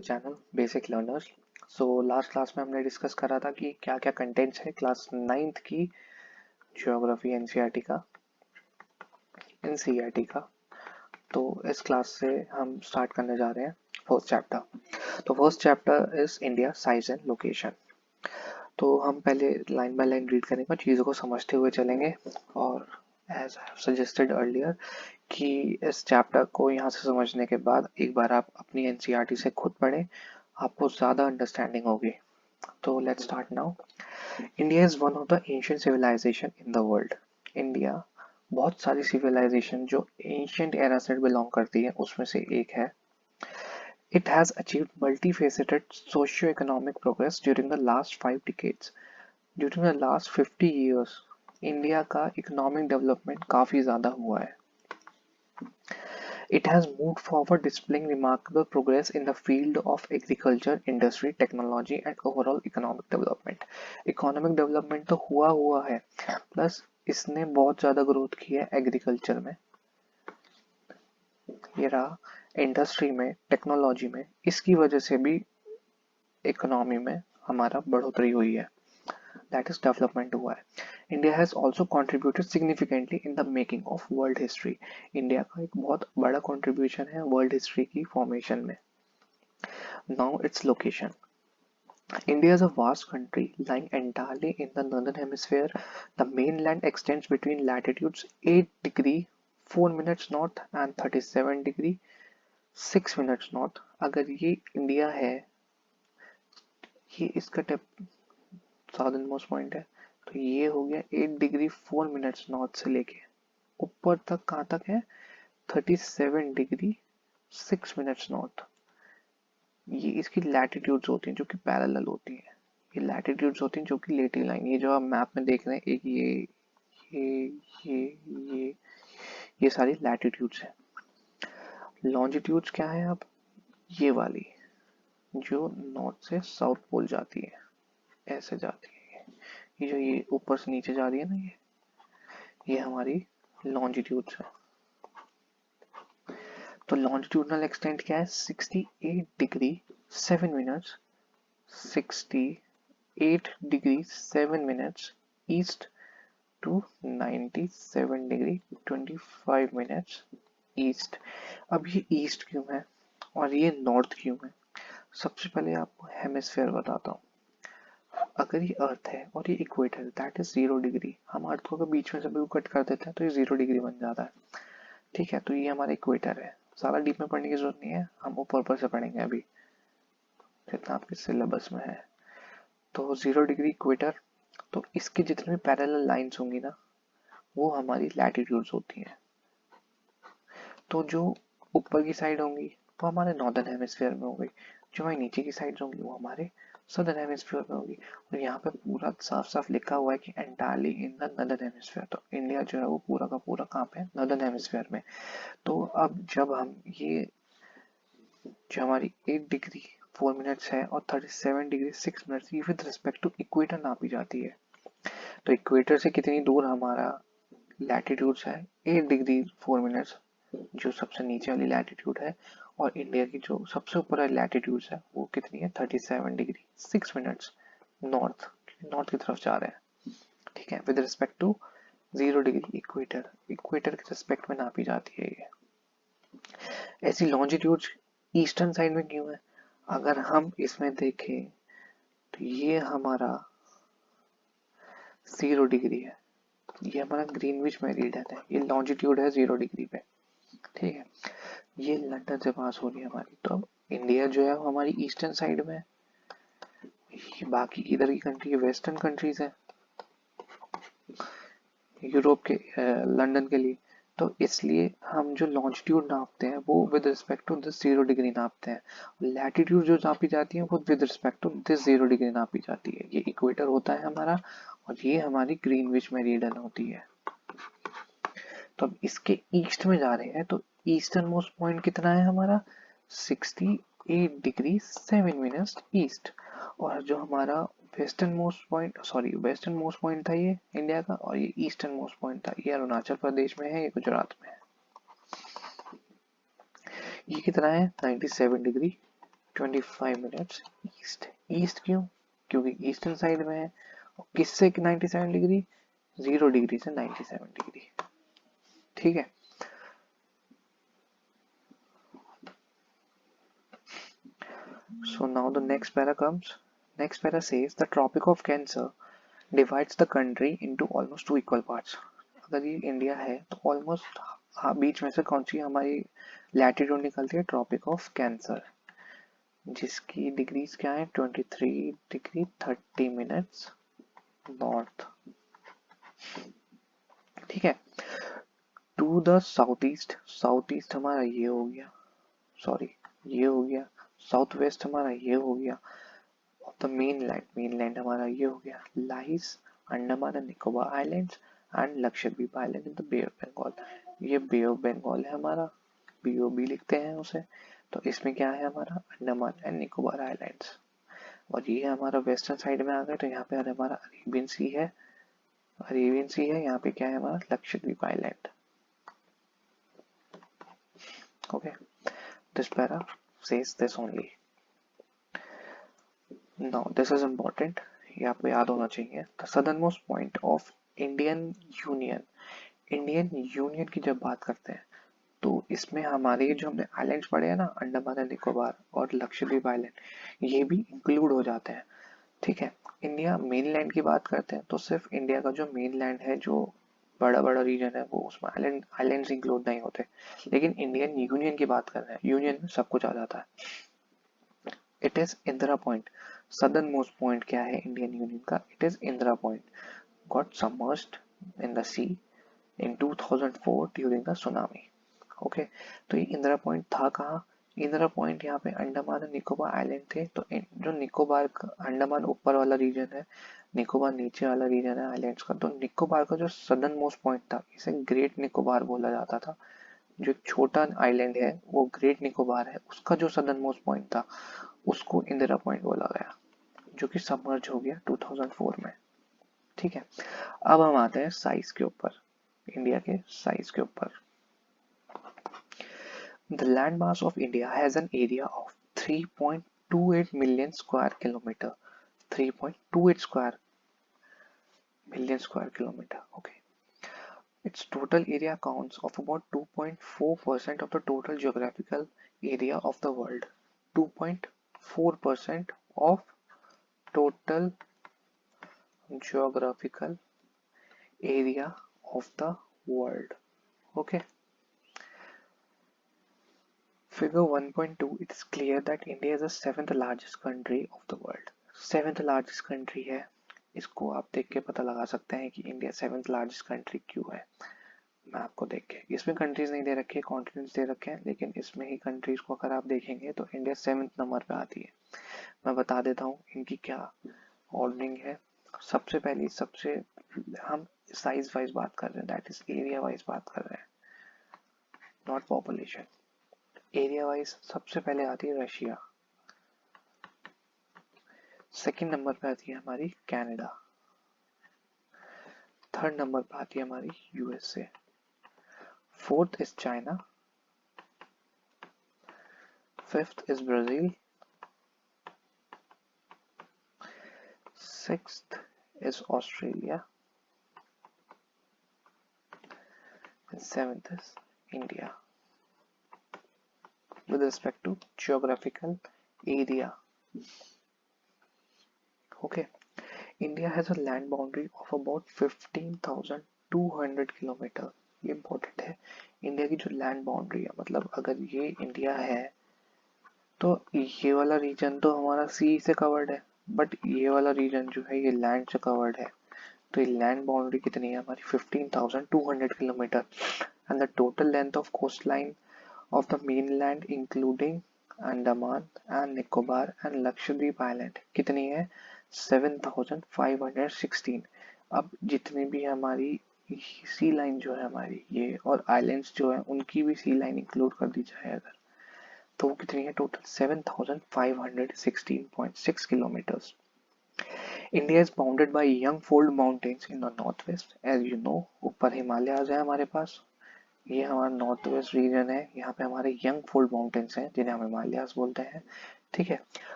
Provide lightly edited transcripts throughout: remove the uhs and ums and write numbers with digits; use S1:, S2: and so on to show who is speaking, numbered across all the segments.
S1: Channel basic learners. So last class में हमने discuss करा था कि क्या क्या कंटेंट्स है क्लास 9th की ज्योग्राफी एनसीईआरटी का। तो इस क्लास से हम स्टार्ट करने जा रहे हैं फर्स्ट चैप्टर। तो first chapter is India size and location. तो हम पहले लाइन बाय लाइन रीड करेंगे और चीज़ों को समझते हुए चलेंगे। और as I have suggested earlier कि इस चैप्टर को यहाँ से समझने के बाद एक बार आप अपनी एनसीईआरटी से खुद पढ़ें, आपको ज़्यादा अंडरस्टैंडिंग होगी। तो let's start now. India is one of the ancient civilisation in the world. India बहुत सारी सिविलाइजेशन जो एंशियंट एरा से बिलोंग करती है उसमें से एक है। It has achieved multifaceted socio-economic progress during the last 5 decades. During the last 50 years, India का इकोनॉमिक डेवलपमेंट काफ़ी ज़्यादा हुआ है। It has moved forward, displaying remarkable progress in the field of agriculture, industry, technology, and overall economic development. Economic development तो हुआ है, plus इसने बहुत ज़्यादा ग्रोथ की है एग्रीकल्चर में, ये रहा इंडस्ट्री में, टेक्नोलॉजी में। इसकी वजह से भी इकोनॉमी में हमारा बढ़ोतरी हुई है, दैट इज डेवलपमेंट हुआ है। India has also contributed significantly in the making of world history. India का एक बहुत बड़ा कॉन्ट्रीब्यूशन है वर्ल्ड हिस्ट्री की फॉर्मेशन में। Now its location. India is a vast country lying entirely in the northern hemisphere. The mainland extends between latitudes 8 degree 4 minutes north and 37 degree 6 minutes north. अगर ये India है, ये इसका southern most point है, तो ये हो गया 8 डिग्री 4 मिनट्स नॉर्थ से लेके ऊपर तक कहाँ तक है 37 डिग्री 6 मिनट्स नॉर्थ। ये इसकी लैटिट्यूड्स होती हैं जो कि पैरेलल होती हैं, ये लैटिट्यूड्स होती हैं जो कि लेटी लाइन, ये जो आप मैप में देख रहे हैं, एक ये ये ये सारी लैटिट्यूड्स हैं। लॉन्जिट्यूड्स क्या है अब, ये वाली जो नॉर्थ से साउथ पोल जाती है, ऐसे जाती है, ये जो ये ऊपर से नीचे जा रही है ना, ये हमारी लॉन्जिट्यूड्स है। तो लॉन्जिट्यूडनल एक्सटेंट क्या है 68 degree 7 minutes 68 degree 7 minutes east to 97 degree 25 minutes east. अब ये ईस्ट क्यों है और ये नॉर्थ क्यों है? सबसे पहले आपको हेमिस्फेयर बताता हूँ। अगर ये अर्थ है और ये इक्वेटर दैट इज 0 डिग्री, हम अर्थ को बीच में से भी कट कर देते हैं तो ये 0 डिग्री बन जाता है, ठीक है। तो ये हमारा इक्वेटर है, ज़्यादा डीप में पढ़ने की जरूरत नहीं है, हम ऊपर से पढ़ेंगे अभी जितना आपके सिलेबस में है। तो 0 डिग्री इक्वेटर, तो इसकी जितनी भी पैरेलल लाइंस होंगी ना वो हमारी लैटिट्यूड्स होती हैं। तो जो ऊपर की साइड होंगी वो हमारे नॉर्दर्न हेमिस्फीयर में होगी, जो हमारी नीचे की साइड होंगी वो हमारे सदर्न हेमिस्फीयर में होगी। और यहाँ पे पूरा साफ साफ लिखा हुआ है कि entirely in the northern hemisphere. तो इंडिया जो है वो पूरा का पूरा कहाँ पे है, नॉर्दर्न हेमिस्फीयर में। तो अब जब हम ये जो हमारी 8 डिग्री 4 मिनट्स है और 37 डिग्री 6 मिनट्स ये विद रिस्पेक्ट टू इक्वेटर नापी जाती है। तो इक्वेटर से कितनी दूर हमारा लैटिट्यूड्स है 8 डिग्री 4 मिनट्स, जो सबसे नीचे वाली लैटिट्यूड है, और इंडिया की जो सबसे ऊपर वाली लैटिट्यूड्स है वो कितनी है 37 डिग्री 6 मिनट्स नॉर्थ, नॉर्थ की तरफ जा रहे हैं, ठीक है, with respect to 0 degree equator, equator के रिस्पेक्ट में नापी जाती है ये। ऐसी लॉन्जिट्यूड्स ईस्टर्न साइड में क्यों है? अगर हम इसमें देखें तो ये हमारा 0 डिग्री है, ये हमारा ग्रीनविच मेरिडियन है, ये लॉन्जिट्यूड है 0 डिग्री पे, ठीक है। ये लंदन से पास हो रही है हमारी, तो अब इंडिया जो है वो हमारी ईस्टर्न साइड में, बाकी इधर की कंट्री वेस्टर्न कंट्रीज है यूरोप के लंदन के लिए। तो इसलिए हम जो लॉन्जिट्यूड नापते हैं वो with respect to this 0 degree नापते हैं, लैटिट्यूड जो नापी जाती है वो with respect to this 0 degree नापी जाती है। ये इक्वेटर होता है हमारा और ये हमारी ग्रीनविच मेरिडियन होती है। तो अब इसके ईस्ट में जा रहे हैं तो ईस्टर्न मोस्ट पॉइंट कितना है हमारा 68 डिग्री 7 मिनट्स ईस्ट, और जो हमारा वेस्टर्न मोस्ट पॉइंट था ये इंडिया का, और ये ईस्टर्न मोस्ट पॉइंट था, ये अरुणाचल प्रदेश में है, ये गुजरात में है। ये कितना है 97 डिग्री 25 मिनट्स ईस्ट। ईस्ट क्यों? क्योंकि ईस्टर्न साइड में है। और किससे 97 डिग्री? 0 डिग्री से 97 डिग्री। ठीक है। So now the next para comes. Next para says the Tropic of Cancer divides the country into almost two equal parts. अगर ये इंडिया है तो ऑलमोस्ट बीच में से कौन सी हमारी लैटिट्यूड निकलती है? ट्रॉपिक ऑफ कैंसर, जिसकी डिग्रीज क्या है? 23 डिग्री 30 मिनट्स नॉर्थ। ठीक है। To the south east, south east हमारा ये हो गया, सॉरी ये हो गया। साउथ वेस्ट हमारा ये हो गया। द मेनलैंड, मेनलैंड हमारा ये हो गया। Lies Andaman and Nicobar islands and Lakshadweep island in the bay of Bengal. ये बे ऑफ बंगाल है हमारा, बीओबी लिखते हैं उसे। तो इसमें क्या है हमारा? Andaman and Nicobar islands. और ये हमारा वेस्टर्न साइड में आ गया, तो यहाँ पे हमारा अरेबियन सी है, अरेबियन सी है। यहाँ पे क्या है हमारा? Lakshadweep island. Okay, this para says this only. Now this is important, ये आपको याद होना चाहिए। The southernmost point of Indian Union, Indian union की जब बात करते हैं तो इसमें हमारे जो हमने आइलैंड्स पढ़े हैं ना, अंडमान एंड निकोबार और लक्षद्वीप आइलैंड, ये भी इंक्लूड हो जाते हैं। ठीक है। इंडिया मेनलैंड की बात करते हैं तो सिर्फ इंडिया का जो मेनलैंड है, जो बड़ा बड़ा रीजन है, वो उसमें आइलैंड्स इंक्लूड नहीं होते। लेकिन इंडियन यूनियन की बात कर रहे हैं, यूनियन में सब कुछ आ जाता है। It is Indira point, southern most point क्या है इंडियन यूनियन का? It is Indira point, got submerged in the sea in 2004 during the tsunami. Okay, तो ये इंदिरा पॉइंट था कहाँ? इंदिरा पॉइंट यहाँ पे अंडमान और निकोबार आइलैंड थे। तो जो निकोबार का, अंडमान ऊपर वाला रीजन है, निकोबार नीचे वाला रीजन है आइलैंड्स का। तो निकोबार का जो सदर्न मोस्ट पॉइंट था, इसे ग्रेट निकोबार बोला जाता था। जो छोटा आइलैंड है वो ग्रेट निकोबार है, उसका जो सदर्न मोस्ट पॉइंट था उसको इंदिरा पॉइंट बोला गया, जो कि सबमर्ज हो गया 2004 में। ठीक है। अब हम आते हैं साइज के ऊपर, इंडिया के साइज के ऊपर। The landmass of India has an area of 3.28 million square kilometer. 3.28 million square kilometer. Okay. Its total area counts of about 2.4% of the total geographical area of the world. 2.4% of total geographical area of the world. Okay. Figure 1.2, it is clear that India is the 7th largest country of the world. 7th largest country है, इसको आप देख के पता लगा सकते हैं कि इंडिया 7th largest country क्यों है। मैं आपको देख के, इसमें कंट्रीज नहीं दे रखे, कॉन्टिनेंट्स दे रखे हैं, लेकिन इसमें ही कंट्रीज को अगर आप देखेंगे तो इंडिया 7th नंबर पे आती है। मैं बता देता हूँ इनकी क्या ऑर्डरिंग है। सबसे पहली, सबसे हम साइज वाइज बात कर रहे हैं, दैट इज एरिया वाइज बात कर रहे हैं, नॉट पॉपुलेशन। एरिया वाइज सबसे पहले आती है रशिया, सेकंड नंबर पे आती है हमारी कनाडा, थर्ड नंबर पे आती है हमारी USA, fourth is China, fifth is Brazil, sixth is Australia, and seventh is India with respect to geographical area. Okay, India has a land boundary of about 15,200 kilometre. ये important है, India की जो land boundary है, मतलब अगर ये India है तो ये वाला रीजन तो हमारा सी से कवर्ड है, बट ये वाला रीजन जो है ये लैंड से कवर्ड है। तो ये लैंड बाउंड्री कितनी है हमारी? 15,200 kilometre. And the total length of coast line of the mainland including Andaman and Nicobar and Lakshadweep island कितनी है? 7,516। अब जितनी भी हमारी सी लाइन जो है हमारी ये, और आइलैंड्स जो है उनकी भी सी लाइन इंक्लूड कर दी जाए अगर, तो वो कितनी है total? 7,516.6 kilometres. India is bounded by young fold mountains in the northwest. As you know, ऊपर हिमालयाज है हमारे पास, ये हमारा नॉर्थ वेस्ट रीजन है। यहाँ पे हमारे यंग फोल्ड माउंटेन्स हैं जिन्हें हम हिमालयाज बोलते हैं। ठीक है।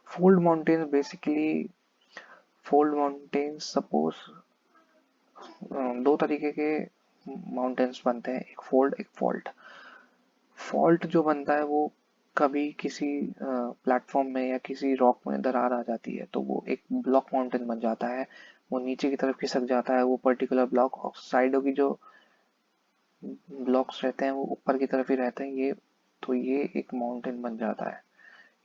S1: Fold mountains basically, fold mountains suppose दो तरीके के माउंटेन्स बनते हैं, एक फोल्ड एक फॉल्ट। फॉल्ट जो बनता है वो कभी किसी प्लेटफॉर्म में या किसी रॉक में दरार आ जाती है तो वो एक ब्लॉक माउंटेन बन जाता है, वो नीचे की तरफ खिसक जाता है वो पर्टिकुलर ब्लॉक, और साइडों की जो ब्लॉक्स रहते हैं वो ऊपर की तरफ ही रहते हैं ये, तो ये एक माउंटेन बन जाता है,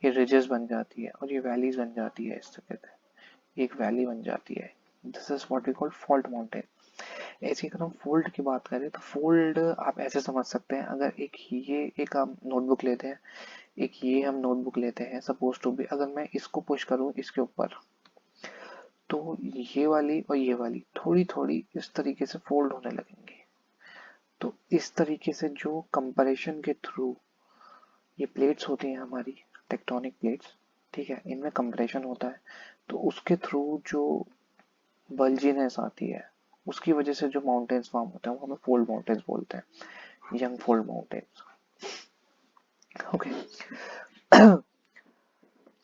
S1: ये रिजेस बन जाती है और ये वैलीज बन जाती है, इस तरह से एक वैली बन जाती है। This is what we call fault mountain. ऐसे अगर हम फोल्ड की बात करें तो फोल्ड आप ऐसे समझ सकते हैं, अगर एक आप नोटबुक लेते हैं, एक ये हम नोटबुक लेते हैं सपोज टू बी, अगर मैं इसको पुश करूं इसके ऊपर तो ये वाली और ये वाली थोड़ी थोड़ी इस तरीके से फोल्ड होने लगेंगी। तो इस तरीके से जो कंपैरेशन के थ्रू ये प्लेट्स होती हैं हमारी टेक्टोनिक प्लेट्स, ठीक है, इनमें कंप्रेशन होता है, तो उसके थ्रू जो बल्जीनेस आती है उसकी वजह से जो माउंटेन्स फॉर्म होते हैं वो हमें फोल्ड माउंटेन्स बोलते हैं, young fold mountains. Okay.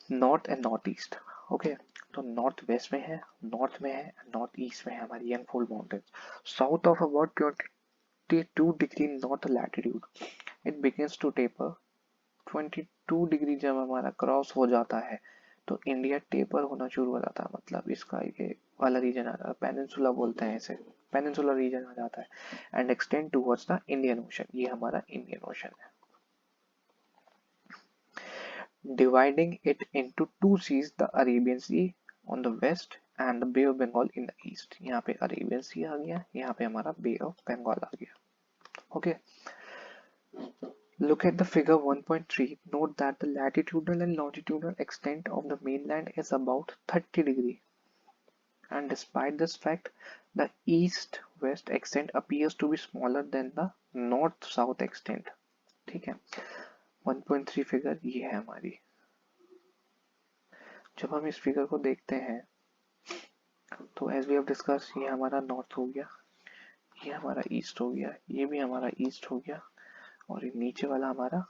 S1: North and north east. Okay, तो नॉर्थ वेस्ट में है, नॉर्थ में है, नॉर्थ ईस्ट में है हमारी young fold mountains. South of about 22 degree north latitude it begins to taper. 22 degree जब हमारा क्रॉस हो जाता है तो इंडिया टेपर होना शुरू हो जाता है, मतलब इसका ये वाला रीजन आ जाता है, पेनिनसुला बोलते हैं इसे, पेनिनसुला रीजन आ जाता है and extend towards the Indian ocean, ये हमारा इंडियन ओशन है, dividing it into two seas, the Arabian Sea on the west and the Bay of Bengal in the east। यहाँ पे अरेबियन सी आ गया, यहाँ पे हमारा बे ऑफ बंगाल आ गया। Okay, look at the figure 1.3, note that the latitudinal and longitudinal extent of the mainland is about 30 degree, and despite this fact the east west extent appears to be smaller than the north south extent। ठीक है, 1.3 figure ये है हमारी। जब हम इस figure को देखते हैं तो एज वी हैव डिस्कस, ये हमारा नॉर्थ हो गया, ये हमारा ईस्ट हो गया, ये भी हमारा ईस्ट हो गया, और ये नीचे वाला हमारा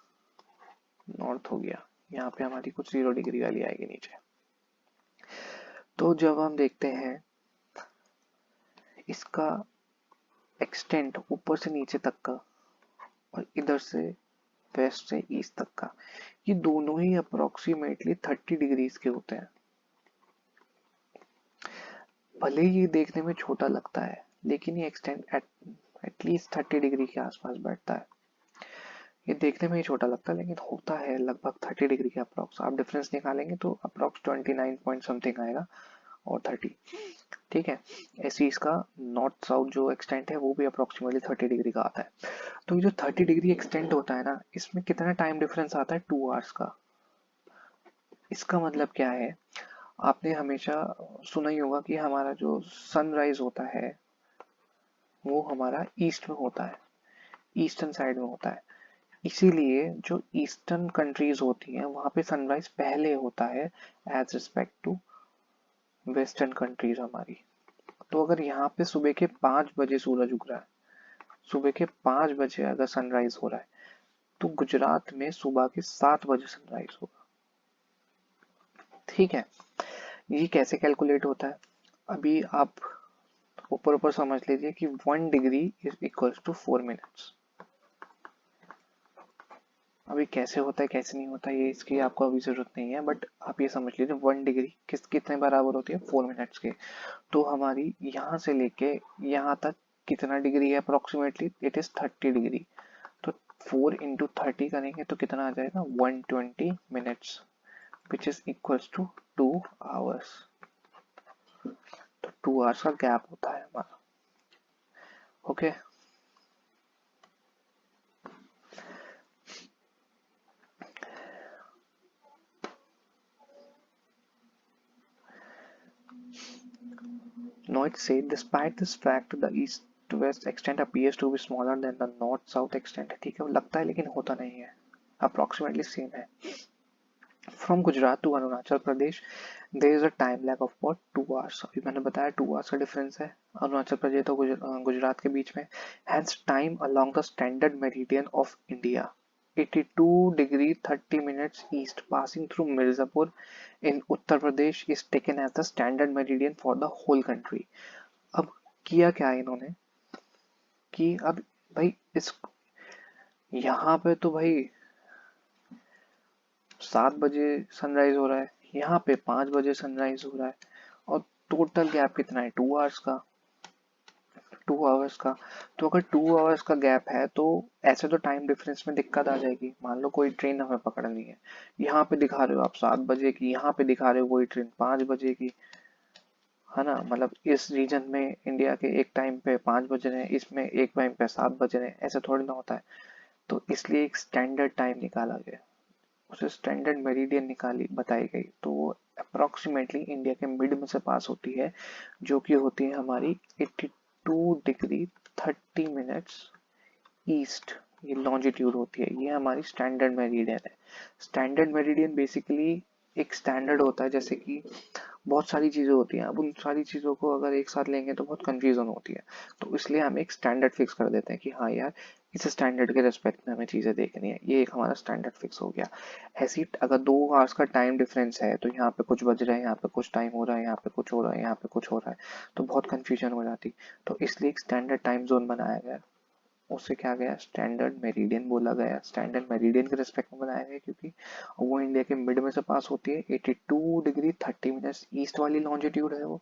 S1: नॉर्थ हो गया, यहाँ पे हमारी कुछ 0 डिग्री वाली आएगी नीचे। तो जब हम देखते हैं इसका एक्सटेंट ऊपर से नीचे तक का और इधर से वेस्ट से ईस्ट तक का, ये दोनों ही अप्रोक्सीमेटली 30 डिग्रीज के होते हैं। भले ही ये देखने में छोटा लगता है लेकिन ये एक्सटेंड एटलीस्ट 30 डिग्री के आसपास बैठता है। ये देखने में ही छोटा लगता है लेकिन होता है लगभग 30 डिग्री के अप्रॉक्स। आप डिफरेंस निकालेंगे तो अप्रॉक्स 29 पॉइंट समथिंग आएगा और 30, ठीक है। ऐसे इसका नॉर्थ साउथ जो एक्सटेंट है वो भी अप्रोक्सीमेटली 30 डिग्री का आता है। तो ये जो 30 डिग्री एक्सटेंट होता है ना, इसमें कितना टाइम डिफरेंस आता है, 2 आवर्स का। इसका मतलब क्या है, आपने हमेशा सुना ही होगा कि हमारा जो सनराइज होता है वो हमारा ईस्ट में होता है, ईस्टर्न साइड में होता है, इसीलिए जो ईस्टर्न कंट्रीज होती हैं वहां पे सनराइज पहले होता है as respect to western countries हमारी। तो अगर यहाँ पे सुबह के 5 बजे सूरज उग रहा है, सुबह के 5 बजे अगर सनराइज हो रहा है तो गुजरात में सुबह के 7 बजे सनराइज होगा, ठीक है। ये कैसे कैलकुलेट होता है, अभी आप ऊपर ऊपर समझ लीजिए कि 1 degree is equals to 4 minutes. अभी कैसे होता है कैसे नहीं होता ये इसकी आपको अभी जरूरत नहीं है, बट आप ये समझ लीजिए 1 डिग्री कितने बराबर होती है, 4 मिनट्स के। तो हमारी यहाँ से लेके यहाँ तक कितना डिग्री है अप्रोक्सीमेटली, इट इज 30 डिग्री। तो 4 इंटू 30 करेंगे तो कितना आ जाएगा, 120 minutes which is equals to 2 hours. तो 2 आवर्स का गैप होता है हमारा। Okay, Noit said, despite this fact, the east-west extent appears to be smaller than the north-south extent। ठीक है, लगता है लेकिन होता नहीं है, अप्रोक्सीमेटली सेम है। From Gujarat to Arunachal Pradesh, there is a time lag of about 2 hours। अभी मैंने बताया 2 hours का डिफरेंस है अरुणाचल प्रदेश तो गुजरात के बीच में। Hence time along the standard meridian of India 82 degree 30 minutes east passing through Mirzapur in Uttar Pradesh is taken as the standard meridian for the whole country. अब किया क्या है इन्होंने कि अब भाई इस यहाँ पे तो भाई 7 बजे सनराइज हो रहा है, यहाँ पे 5 बजे सनराइज हो रहा है, और टोटल गैप कितना है 2 आवर्स का, 2 आवर्स का। तो अगर 2 आवर्स का गैप है तो ऐसे तो टाइम डिफरेंस में दिक्कत आ जाएगी। मान लो कोई ट्रेन हमें पकड़नी है, यहाँ पे दिखा रहे हो आप 7 बजे की, यहाँ पे दिखा रहे हो कोई ट्रेन 5 बजे की, है ना। मतलब इस रीजन में इंडिया के एक टाइम पे 5 बज रहे हैं, इसमें एक टाइम पे 7 बज रहे हैं, ऐसे थोड़ी ना होता है। तो इसलिए एक स्टैंडर्ड टाइम निकाला गया, उसे स्टैंडर्ड मेरिडियन निकाली बताई गई, तो वो अप्रोक्सीमेटली इंडिया के मिड में से पास होती है, जो कि होती है हमारी 82 डिग्री 30 मिनट्स ईस्ट। ये लॉन्जिट्यूड होती है, ये हमारी स्टैंडर्ड मेरिडियन है। स्टैंडर्ड मेरिडियन बेसिकली एक स्टैंडर्ड होता है, जैसे कि बहुत सारी चीजें होती हैं, अब उन सारी चीजों को अगर एक साथ लेंगे तो बहुत कंफ्यूजन होती है, तो इसलिए हम एक स्टैंडर्ड फिक्स कर देते हैं कि हाँ यार इस स्टैंडर्ड के रेस्पेक्ट में हमें चीजें देखनी है, ये एक हमारा स्टैंडर्ड फिक्स हो गया। ऐसी अगर 2 आवर्स का टाइम डिफरेंस है तो यहाँ पे कुछ बज रहा है, यहाँ पे कुछ टाइम हो रहा है, यहाँ पे कुछ हो रहा है, यहाँ पे कुछ हो रहा है, तो बहुत कंफ्यूजन हो जाती। तो इसलिए एक स्टैंडर्ड टाइम जोन बनाया गया, उसे क्या गया स्टैंडर्ड मेरिडियन बोला गया। स्टैंडर्ड मेरिडियन के रिस्पेक्ट में बनाया गया क्योंकि वो इंडिया के मिड में से पास होती है, 82 डिग्री 30 मिनट्स ईस्ट वाली लॉन्जिट्यूड है वो।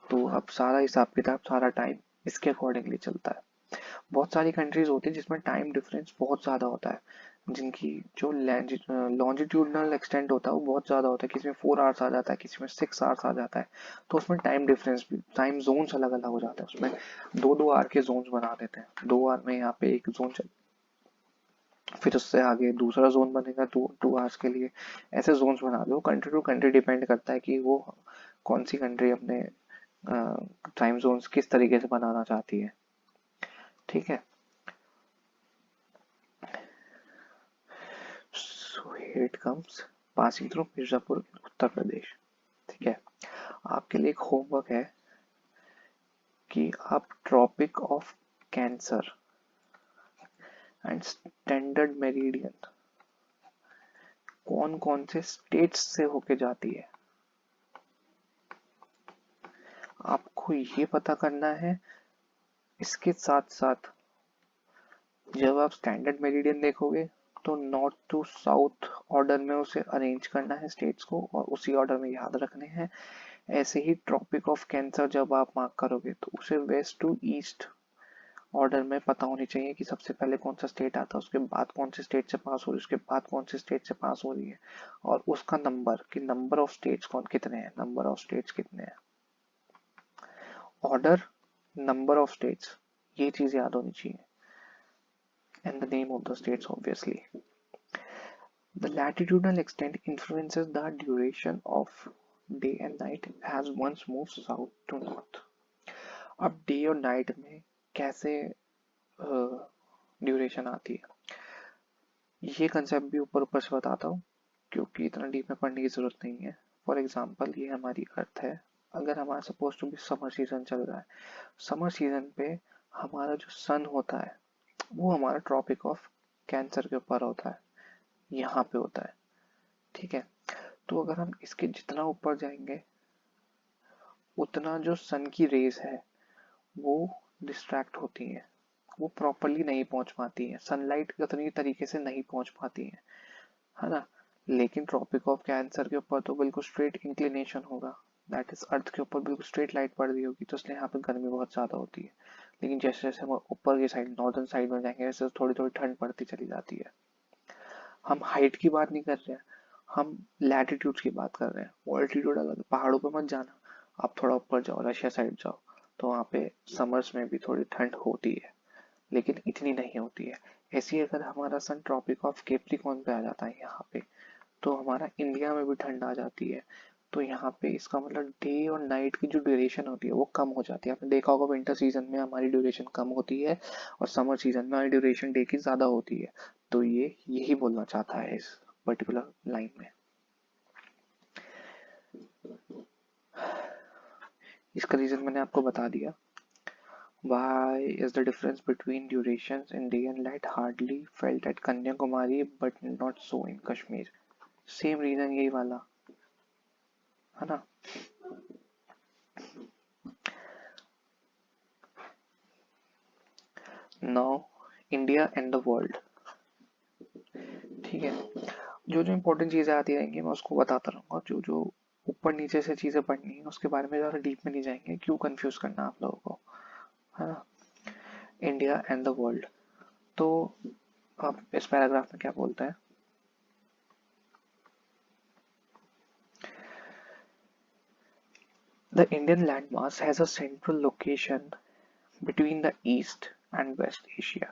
S1: तो अब सारा हिसाब किताब सारा टाइम इसके अकॉर्डिंगली चलता है। बहुत सारी कंट्रीज होती है जिसमें टाइम डिफरेंस बहुत ज़्यादा होता है, जिनकी जो लॉन्जिट्यूडनल एक्सटेंट होता है वो बहुत ज़्यादा होता है, किसी में 4 आवर्स आ जाता है, किसी में 6 आवर्स आ जाता है। तो उसमें टाइम डिफरेंस भी, टाइम जोन्स अलग अलग हो जाते हैं, उसमें 2-2 आवर के जोन्स बना देते हैं। 2 आवर में यहाँ पे एक जोन चल, फिर उससे आगे दूसरा जोन बनेगा 2 आवर्स के लिए, ऐसे जोन्स बना दो। कंट्री टू कंट्री डिपेंड करता है कि वो कौन सी कंट्री अपने टाइम जोन्स किस तरीके से बनाना चाहती है, ठीक है। So here it comes passing through Mirzapur Uttar Pradesh, ठीक है। आपके लिए एक होमवर्क है कि आप tropic of cancer and standard meridian कौन कौन से स्टेट्स से होके जाती है, आपको ये पता करना है। इसके साथ साथ जब आप स्टैंडर्ड मेरिडियन देखोगे तो नॉर्थ टू साउथ ऑर्डर में उसे अरेंज करना है स्टेट्स को, और उसी ऑर्डर में याद रखने हैं। ऐसे ही ट्रॉपिक ऑफ कैंसर जब आप मार्क करोगे तो उसे वेस्ट टू ईस्ट ऑर्डर में पता होनी चाहिए कि सबसे पहले कौन सा स्टेट आता है, उसके बाद कौन से स्टेट से पास हो रही है, उसके बाद कौन से स्टेट से पास हो रही है, और उसका नंबर कि नंबर ऑफ स्टेट्स कौन कितने हैं, नंबर ऑफ स्टेट्स कितने हैं, ऑर्डर, नंबर ऑफ स्टेट्स, ये चीज याद होनी चाहिए, and the name of the states obviously. The latitudinal extent influences the duration of day and night as one moves south to north. अब डे और night में कैसे ड्यूरेशन आती है, ये कंसेप्ट भी ऊपर ऊपर से बताता हूँ क्योंकि इतना डीप में पढ़ने की जरूरत नहीं है। फॉर एग्जाम्पल ये हमारी अर्थ है, अगर हमारा suppose to be summer season चल रहा है, समर सीजन पे हमारा जो सन होता है वो हमारा ट्रॉपिक ऑफ कैंसर के ऊपर होता है, यहाँ पे होता है, ठीक है। तो अगर हम इसके जितना ऊपर जाएंगे उतना जो सन की रेज है वो डिस्ट्रैक्ट होती है, वो प्रॉपरली नहीं पहुंच पाती है, सनलाइट उतनी तरीके से नहीं पहुंच पाती है ना। लेकिन ट्रॉपिक ऑफ कैंसर के ऊपर तो बिल्कुल स्ट्रेट इंक्लिनेशन होगा, दैट इज अर्थ के ऊपर बिल्कुल स्ट्रेट लाइट पड़ रही होगी, तो इसलिए यहाँ पे गर्मी बहुत ज्यादा होती है। लेकिन जैसे जैसे हम ऊपर की साइड नॉर्दर्न साइड में जाएंगे वैसे थोड़ी थोड़ी ठंड पड़ती चली जाती है। हम हाइट की बात नहीं कर रहे हैं, हम लैटिट्यूड की बात कर रहे हैं। ऑल्टीट्यूड अलग, पहाड़ों पे मत जाना, आप थोड़ा ऊपर जाओ, रशिया साइड जाओ, तो वहाँ पे समर्स में भी थोड़ी ठंड होती है लेकिन इतनी नहीं होती है। ऐसी अगर हमारा सन ट्रॉपिक ऑफ कैप्रिकॉर्न पे आ जाता है यहाँ पे, तो हमारा इंडिया में भी ठंड आ जाती है। तो यहाँ पे इसका मतलब डे और नाइट की जो ड्यूरेशन होती है वो कम हो जाती है। आपने देखा होगा विंटर सीजन में हमारी ड्यूरेशन कम होती है और समर सीजन में हमारी ड्यूरेशन डे की ज्यादा होती है। तो ये यही बोलना चाहता है इस पर्टिकुलर लाइन में। इसका रीजन मैंने आपको बता दिया। Why is the difference between durations in day and night hardly felt at Kanyakumari but not so in Kashmir? Same reason यही वाला है ना. Now India and the world. ठीक है, जो जो इम्पोर्टेंट चीज़ें आती रहेंगी मैं उसको बताता रहूँगा. जो जो ऊपर नीचे से चीज़ें पढ़नी है उसके बारे में ज़्यादा डीप में नहीं जाएंगे, क्यों कंफ्यूज करना आप लोगों को, है ना. India and the world. तो आप इस पैराग्राफ में क्या बोलते हैं? The Indian landmass has a central location between the East and West Asia.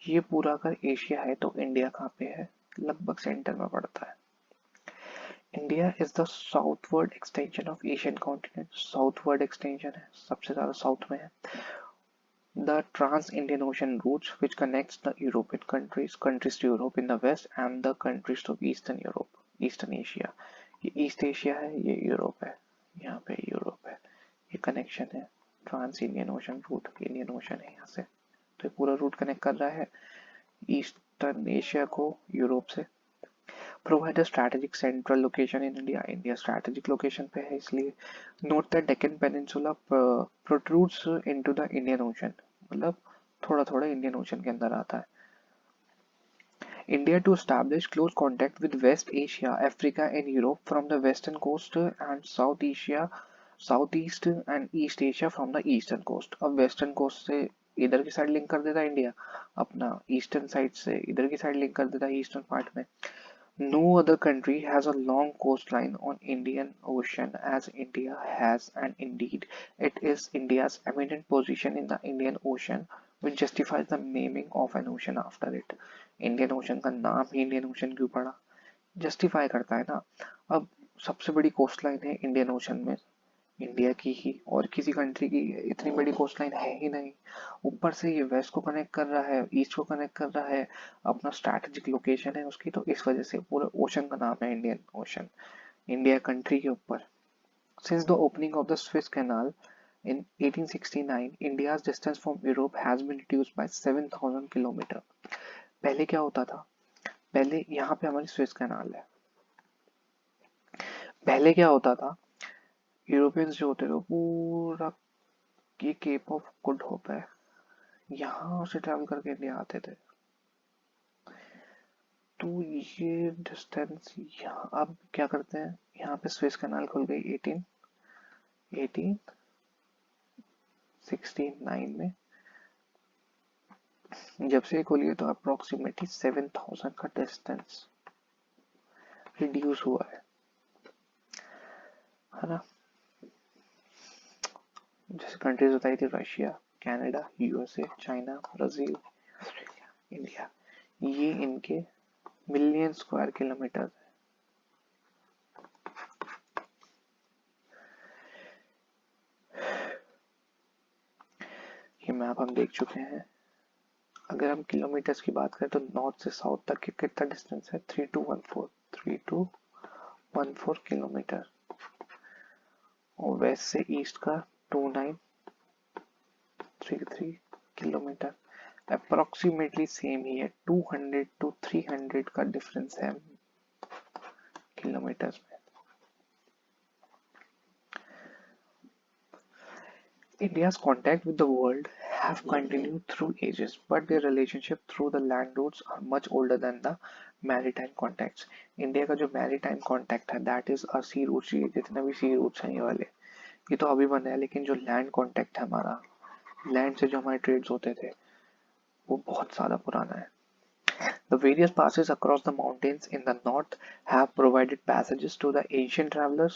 S1: ये पूरा अगर एशिया है तो इंडिया कहाँ पे है? लगभग सेंटर में पड़ता है. India is the southward extension of Asian continent. Southward extension है, सबसे ज्यादा साउथ में है. The Trans-Indian Ocean routes which connects the European countries to Europe in the west and the countries to Eastern Europe, Eastern Asia. ये east Asia है, ये Europe है, यहाँ पे यूरोप है, ये कनेक्शन है. Trans Indian ocean route, Indian ocean है यहाँ से, तो ये पूरा रूट कनेक्ट कर रहा है ईस्टर्न एशिया को यूरोप से. Provide a strategic central location in India. India strategic location पे है इसलिए. Note that Deccan Peninsula protrudes into the Indian Ocean. मतलब थोड़ा थोड़ा इंडियन ओशन के अंदर आता है. India to establish close contact with West Asia, Africa and Europe from the western coast and South Asia, Southeast and East Asia from the eastern coast. अब western coast से इधर की साइड लिंक कर देता है इंडिया, अपना eastern side से इधर की साइड लिंक कर देता है ईस्टर्न पार्ट में. No other country has a long coastline on Indian Ocean as India has, and indeed it is India's eminent position in the Indian Ocean which justifies the naming of an ocean after it. Indian Ocean का नाम ही Indian Ocean क्यों पड़ा? Justify करता है ना. अब सबसे बड़ी कोस्ट लाइन है इंडियन ओशन में, इंडिया की ही, और किसी कंट्री की इतनी बड़ी कोस्ट लाइन है ही नहीं. ऊपर से ये वेस्ट को कनेक्ट कर रहा है, ईस्ट को कनेक्ट कर रहा है, अपना स्ट्रैटेजिक लोकेशन है उसकी, तो इस वजह से पूरे ओशन का नाम है इंडियन ओशन, इंडिया कंट्री के ऊपर. Since the opening of the Swiss canal in 1869, India's distance from Europe has been reduced by 7,000 kilometre. पहले क्या होता था? पहले यहाँ पे हमारी स्विस कैनाल है. पहले क्या होता था? यूरोपियंस जो होते थे वो पूरा ये केप ऑफ गुड होप है, यहाँ से ट्रैवल करके इंडिया आते थे. तो ये डिस्टेंस यहाँ, अब क्या करते हैं, यहाँ पे स्विस कैनाल खुल गई 1869 में. जब से खुली तो अप्रोक्सीमेटली 7,000 का डिस्टेंस रिड्यूस हुआ है ना. जैसे कंट्रीज बताई थी, Russia, Canada, USA, China, Brazil, India, ये इनके मिलियन स्क्वायर किलोमीटर. ये मैप हम देख चुके हैं. अगर हम किलोमीटर्स की बात करें तो नॉर्थ से साउथ तक की कितना डिस्टेंस है? 3214 किलोमीटर, और वेस्ट से ईस्ट का 2933 किलोमीटर. अप्रोक्सीमेटली सेम ही है, 200 to 300 का डिफरेंस है किलोमीटर्स में. India's contact with the world have continued through ages, but their relationship through the land routes are much older than the maritime contacts. India का जो maritime contact है, that is our sea routes, ये जितने भी sea routes हैं ये वाले, ये तो अभी बने हैं. लेकिन जो land contact है हमारा, land से जो हमारे trades होते थे, वो बहुत ज़्यादा पुराना है. The various passes across the mountains in the north have provided passages to the ancient travelers.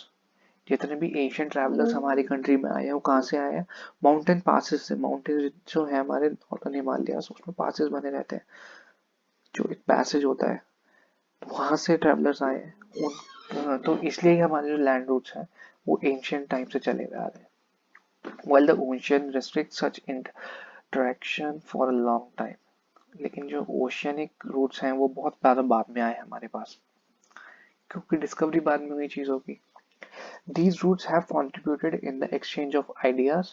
S1: जितने भी एशियन ट्रैवलर्स हमारी कंट्री में आए हैं वो कहाँ से आए हैं? माउंटेन पासेस से. माउंटेन जो है हमारे नॉर्थन हिमालयास, उसमें पासेस बने रहते हैं, जो एक पैसेज होता है, वहां से ट्रैवलर्स आए हैं. तो इसलिए हमारे जो लैंड रूट्स हैं वो एंशियंट टाइम से चले हुए आ रहे हैं. While the ocean restricts such interaction for a long time, लेकिन जो ओशियनिक रूट्स हैं वो बहुत ज़्यादा बाद में आए हमारे पास, क्योंकि डिस्कवरी बाद में हुई चीज़ों की. These routes have contributed in the exchange of ideas,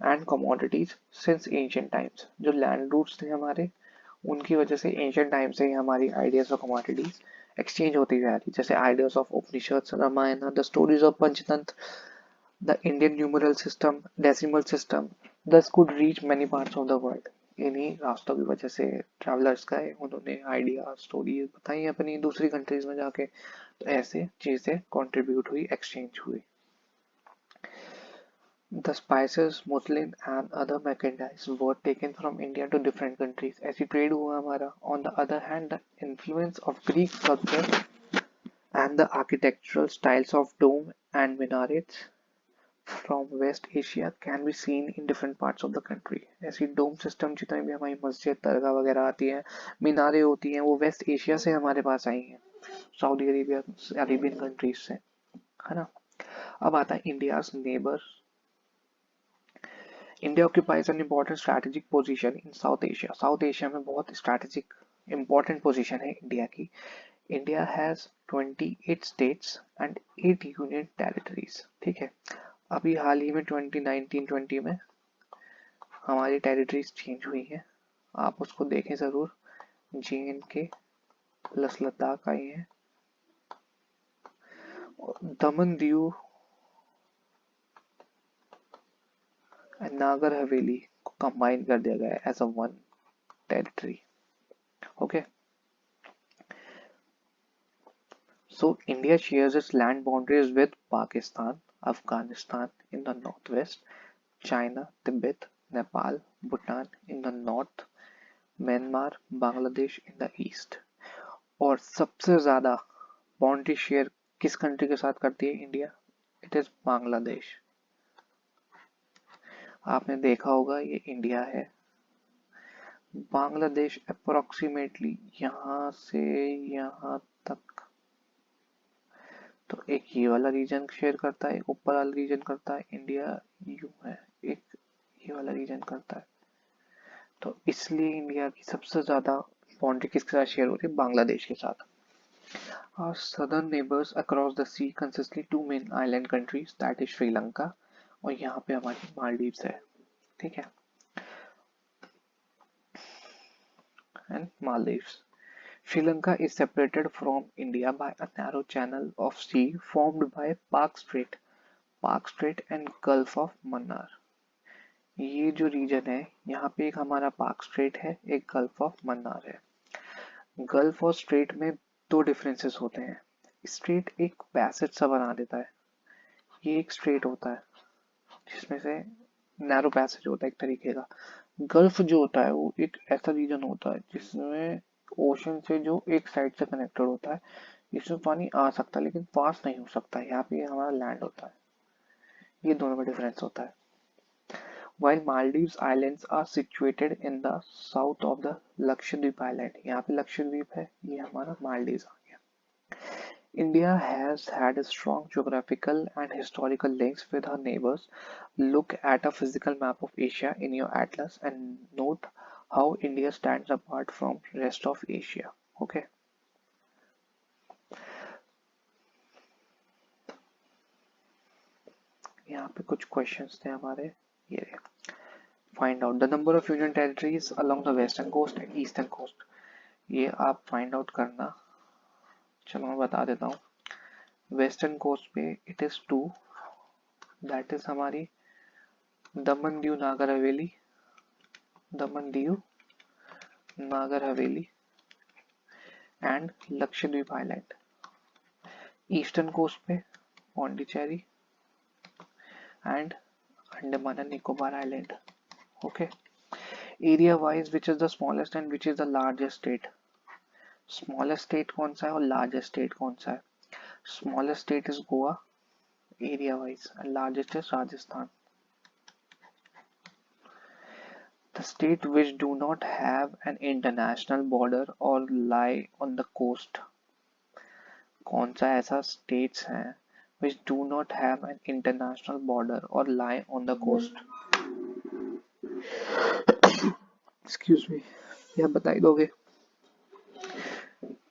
S1: and commodities since ancient times. जो लैंड रूट्स थे हमारे, उनकी वजह से एंशियंट टाइम से ही हमारी आइडियाज और कमोडिटीज एक्सचेंज होती जा रही, जैसे ideas of Upanishad, Ramayana, the stories of Panchatantra, the Indian numeral system, decimal system, this could reach many parts of the world. इन्हीं रास्तों की वजह से ट्रैवलर्स गए, उन्होंने आइडिया स्टोरी बताई अपनी दूसरी कंट्रीज में जाके, तो ऐसे चीजें कंट्रीब्यूट हुई, एक्सचेंज हुई। The spices, muslin and other merchandise were taken from India to different countries. ऐसी ट्रेड हुआ हमारा. On the other hand, the influence of Greek sculpture and the architectural styles of dome and minarets from West Asia can be seen in different parts of the country. ऐसी डोम system जितनी भी हमारी मस्जिद, दरगाह वगैरह आती हैं, मीनारें होती हैं, वो वेस्ट एशिया से हमारे पास आई हैं, सऊदी अरेबिया, अरेबियन कंट्रीज से, है ना. अब आता है India's neighbour. India occupies an important strategic position in south Asia. South Asia में बहुत स्ट्रैटेजिक इम्पोर्टेंट पोजीशन है इंडिया की. India has 28 states and 8 union territories. ठीक है. अभी हाल ही में 2019-20 में हमारी टेरिटरीज चेंज हुई हैं, आप उसको देखें ज़रूर. JNK प्लस लद्दाख आई हैं, दमन दीव नागर हवेली को कंबाइन कर दिया गया है as a one territory. Okay. So India shares its land boundaries with Pakistan, Afghanistan in the northwest, China, Tibet, Nepal, Bhutan in the north, Myanmar, Bangladesh in the east. और सबसे ज्यादा boundary share किस country के साथ करती है India? It is Bangladesh. आपने देखा होगा ये इंडिया है, बांग्लादेश अप्रोक्सीमेटली यहाँ से यहाँ तक, तो एक ये वाला रीजन शेयर करता है, एक ऊपर वाला रीजन करता है. इंडिया यूं है, एक ये वाला रीजन करता है. तो इसलिए इंडिया की सबसे ज्यादा बाउंड्री किसके साथ शेयर होती है? बांग्लादेश के साथ. Our southern neighbors across the sea consistently two main island countries, that is Sri Lanka, और यहाँ पे हमारी मालदीव्स है. ठीक है. And Maldives. Sri Lanka is separated from India by a narrow channel of sea formed by Park Strait and Gulf of Mannar. ये जो reason है, यहाँ पे एक हमारा पार्क स्ट्रेट है, एक गल्फ ऑफ मन्नार है. गल्फ और स्ट्रेट में दो डिफरेंसेस होते हैं. स्ट्रेट एक पैसेज सा बना देता है, ये एक स्ट्रेट होता है जिसमें से नैरो पैसेज होता है एक तरीके का. गल्फ जो होता है वो एक ऐसा रीजन होता है जिसमें ओशन से जो एक साइड से कनेक्टेड होता है, इसमें पानी आ सकता है लेकिन पास नहीं हो सकता. यहाँ पे हमारा लैंड होता है. ये दोनों में डिफरेंस होता है. While Maldives Islands are situated in the south of the Lakshadweep Island. यहाँ पे लक्षद्वीप है, ये हमारा मालदीव आ गया. India has had strong geographical and historical links with her neighbors. Look at a physical map of Asia in your atlas and note how India stands apart from rest of Asia. Okay. यहाँ पे कुछ questions थे हमारे. ये find out the number of union territories along the western coast and eastern coast. ये आप find out करना. चलो मैं बता देता हूँ. वेस्टर्न कोस्ट पे इट इज 2, दैट इज हमारी Daman Diu Nagar Haveli, Daman Diu Nagar Haveli and Lakshadweep island. Eastern coast पे Pondicherry and Andaman and Nicobar island. Okay. Area wise which is the smallest and which is the largest state? Smallest state कौन सा है और लार्जेस्ट स्टेट कौन सा है? Smallest state is Goa area wise and largest is Rajasthan. The state which do not have an international border or lie on the coast. कौन सा ऐसा states हैं which do not have an international border or lie on the coast? Excuse me. या बता ही दोगे.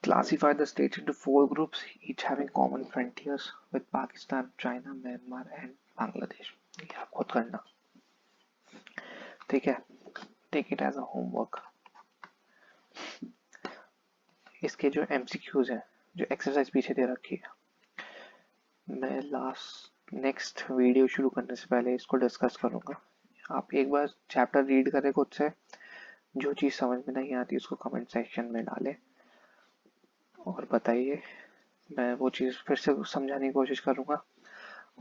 S1: Classify the states into 4 groups, each having common frontiers with Pakistan, China, Myanmar and Bangladesh. ये आप खुद करना. ठीक है, take it as a homework. इसके जो एमसीक्यूज हैं, जो एक्सरसाइज पीछे दे रखी है, मैं नेक्स्ट वीडियो शुरू करने से पहले इसको डिस्कस करूंगा। आप एक बार चैप्टर रीड करें खुद से, जो चीज़ समझ में नहीं आती उसको कमेंट सेक्शन में डालें और बताइए, मैं वो चीज़ फिर से समझाने की कोशिश करूंगा।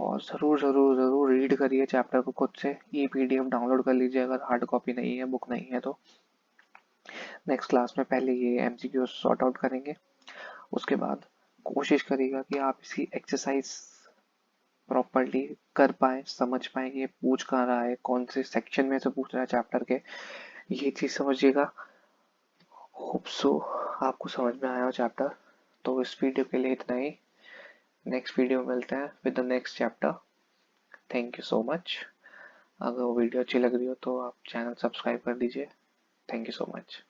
S1: और ज़रूर ज़रूर ज़रूर रीड करिए चैप्टर को खुद से। ई पीडीएफ डाउनलोड कर लीजिए अगर हार्ड कॉपी नहीं है, बुक नहीं है तो। नेक्स्ट क्लास में पहले ये एमसीक्यू सॉर्ट आउट करेंगे, उसके बाद कोशिश करिएगा कि आप इसकी एक्सरसाइज प्रॉपरली कर पाए, समझ पाए कि ये पूछ कहाँ रहा है, कौन से सेक्शन में से पूछ रहा है चैप्टर के, ये चीज़ समझिएगा। होप सो आपको समझ में आया हो चैप्टर। तो इस वीडियो के लिए इतना ही। नेक्स्ट वीडियो में मिलते हैं with the next chapter. Thank you so much. अगर वो वीडियो अच्छी लग रही हो तो आप चैनल सब्सक्राइब कर दीजिए। Thank you so much.